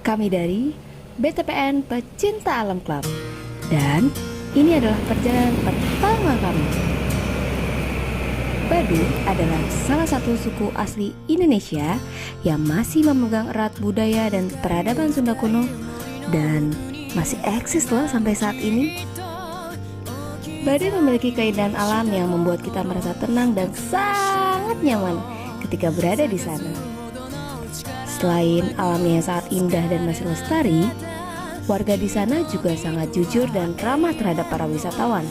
Kami dari BTPN Pecinta Alam Club. Dan ini adalah perjalanan pertama kami. Baduy adalah salah satu suku asli Indonesia yang masih memegang erat budaya dan peradaban Sunda kuno dan masih eksis loh sampai saat ini. Baduy memiliki keindahan alam yang membuat kita merasa tenang dan sangat nyaman ketika berada di sana. Selain alamnya yang sangat indah dan masih lestari, warga di sana juga sangat jujur dan ramah terhadap para wisatawan.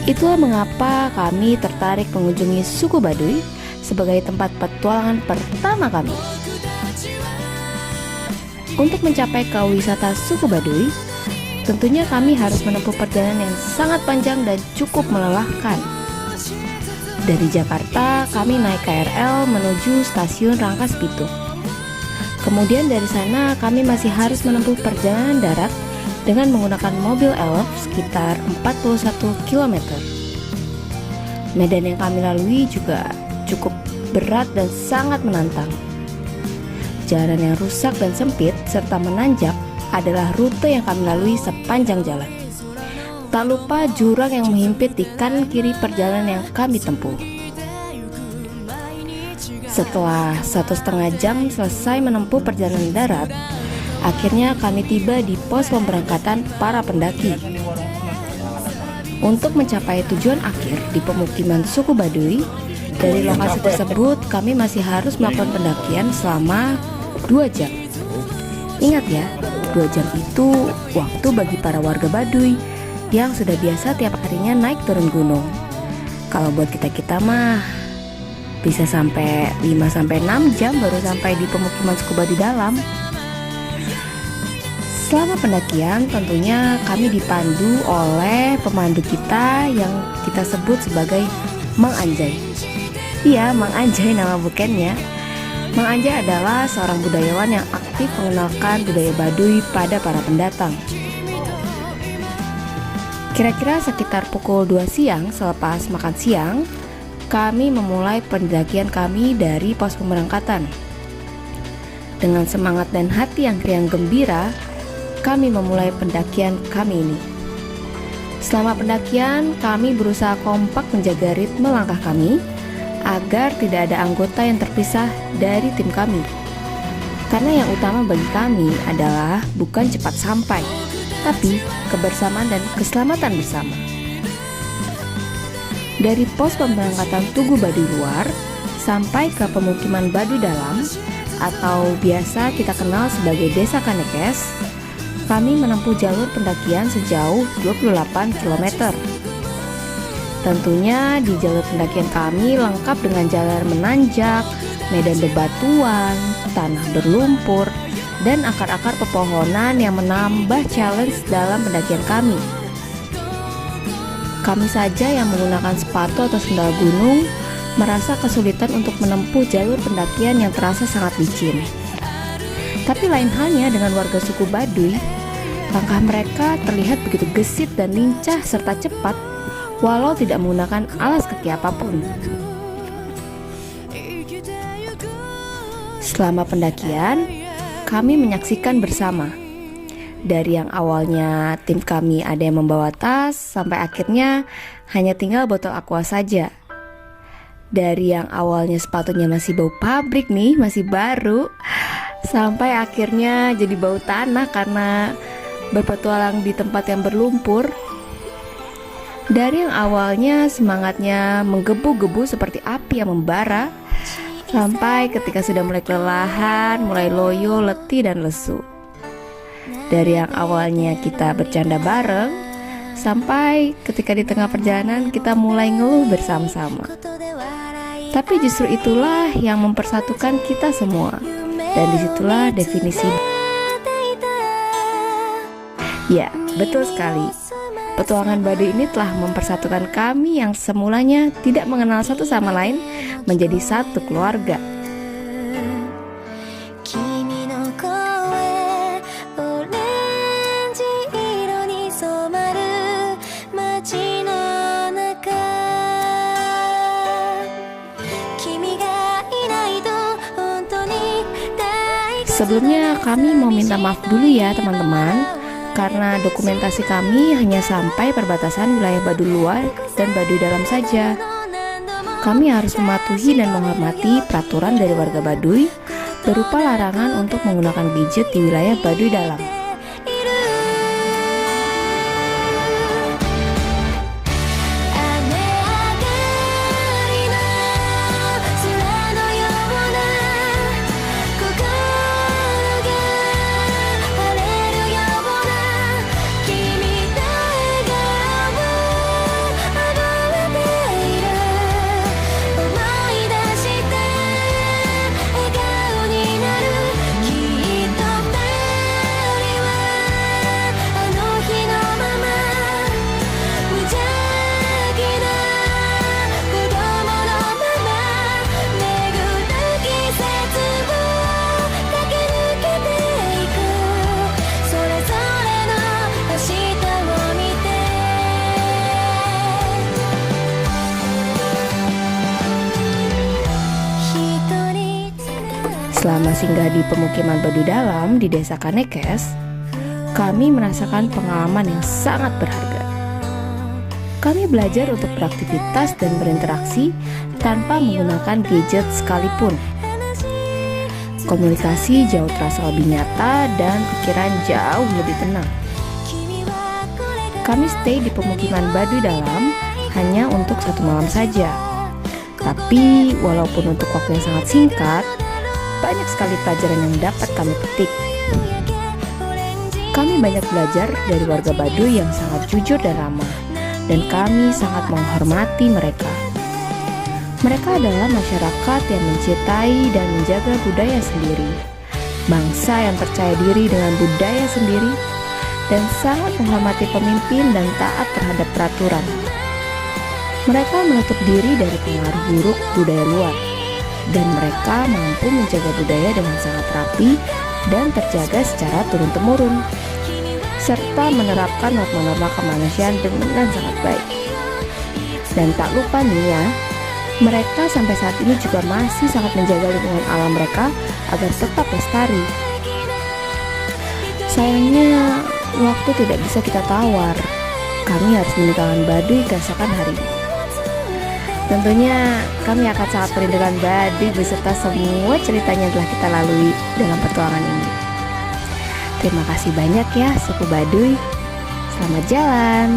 Itulah mengapa kami tertarik mengunjungi suku Baduy sebagai tempat petualangan pertama kami. Untuk mencapai ke wisata suku Baduy, tentunya kami harus menempuh perjalanan yang sangat panjang dan cukup melelahkan. Dari Jakarta, kami naik KRL menuju stasiun Rangkas Bitung. Kemudian dari sana kami masih harus menempuh perjalanan darat dengan menggunakan mobil elf sekitar 41 km. Medan yang kami lalui juga cukup berat dan sangat menantang. Jalan yang rusak dan sempit serta menanjak adalah rute yang kami lalui sepanjang jalan. Tak lupa jurang yang menghimpit di kanan kiri perjalanan yang kami tempuh. Setelah 1,5 jam selesai menempuh perjalanan darat, akhirnya kami tiba di pos pemberangkatan para pendaki. Untuk mencapai tujuan akhir di pemukiman suku Baduy, dari lokasi tersebut kami masih harus melakukan pendakian selama 2 jam. Ingat ya, 2 jam itu waktu bagi para warga Baduy yang sudah biasa tiap harinya naik turun gunung. Kalau buat kita-kita mah bisa sampai 5-6 jam baru sampai di pemukiman suku Baduy dalam. Selama pendakian tentunya kami dipandu oleh pemandu kita yang kita sebut sebagai Mang Anjay. Iya, Mang Anjay nama bukannya. Mang Anjay adalah seorang budayawan yang aktif mengenalkan budaya Baduy pada para pendatang. Kira-kira sekitar pukul 2 siang selepas makan siang, kami memulai pendakian kami dari pos pemberangkatan. Dengan semangat dan hati yang riang gembira, kami memulai pendakian kami ini. Selama pendakian, kami berusaha kompak menjaga ritme langkah kami agar tidak ada anggota yang terpisah dari tim kami. Karena yang utama bagi kami adalah bukan cepat sampai, tapi kebersamaan dan keselamatan bersama. Dari pos pemberangkatan Tugu Baduy Luar sampai ke pemukiman Baduy Dalam atau biasa kita kenal sebagai Desa Kanekes, kami menempuh jalur pendakian sejauh 28 km. Tentunya di jalur pendakian kami lengkap dengan jalan menanjak, medan bebatuan, tanah berlumpur, dan akar-akar pepohonan yang menambah challenge dalam pendakian kami. Kami saja yang menggunakan sepatu atau sendal gunung merasa kesulitan untuk menempuh jalur pendakian yang terasa sangat licin. Tapi lain halnya dengan warga suku Baduy, langkah mereka terlihat begitu gesit dan lincah serta cepat walau tidak menggunakan alas kaki apapun. Selama pendakian, kami menyaksikan bersama. Dari yang awalnya tim kami ada yang membawa tas, sampai akhirnya hanya tinggal botol aqua saja. Dari yang awalnya sepatunya masih bau pabrik nih, masih baru, sampai akhirnya jadi bau tanah karena berpetualang di tempat yang berlumpur. Dari yang awalnya semangatnya menggebu-gebu seperti api yang membara, sampai ketika sudah mulai kelelahan, mulai loyo, letih dan lesu. Dari yang awalnya kita bercanda bareng, sampai ketika di tengah perjalanan kita mulai ngeluh bersama-sama. Tapi justru itulah yang mempersatukan kita semua. Dan disitulah definisi. Ya, betul sekali. Petualangan Baduy ini telah mempersatukan kami yang semulanya tidak mengenal satu sama lain menjadi satu keluarga. Sebelumnya kami mau minta maaf dulu ya teman-teman, karena dokumentasi kami hanya sampai perbatasan wilayah Baduy luar dan Baduy dalam saja. Kami harus mematuhi dan menghormati peraturan dari warga Baduy berupa larangan untuk menggunakan gadget di wilayah Baduy dalam. Selama singgah di pemukiman Baduy dalam di Desa Kanekes, kami merasakan pengalaman yang sangat berharga. Kami belajar untuk beraktivitas dan berinteraksi tanpa menggunakan gadget sekalipun. Komunikasi jauh terasa lebih nyata dan pikiran jauh lebih tenang. Kami stay di pemukiman Baduy dalam hanya untuk 1 malam saja. Tapi walaupun untuk waktu yang sangat singkat, banyak sekali pelajaran yang dapat kami petik. Kami banyak belajar dari warga Baduy yang sangat jujur dan ramah, dan kami sangat menghormati mereka. Mereka adalah masyarakat yang mencintai dan menjaga budaya sendiri, bangsa yang percaya diri dengan budaya sendiri, dan sangat menghormati pemimpin dan taat terhadap peraturan. Mereka menutup diri dari pengaruh buruk budaya luar, dan mereka mampu menjaga budaya dengan sangat rapi dan terjaga secara turun-temurun, serta menerapkan norma-norma kemanusiaan dengan sangat baik. Dan tak lupa nih ya, mereka sampai saat ini juga masih sangat menjaga lingkungan alam mereka agar tetap lestari. Sayangnya, waktu tidak bisa kita tawar. Kami harus meninggalkan Baduy keesokan hari. Tentunya kami akan sangat merindukan Baduy beserta semua ceritanya yang telah kita lalui dalam petualangan ini. Terima kasih banyak ya suku Baduy. Selamat jalan.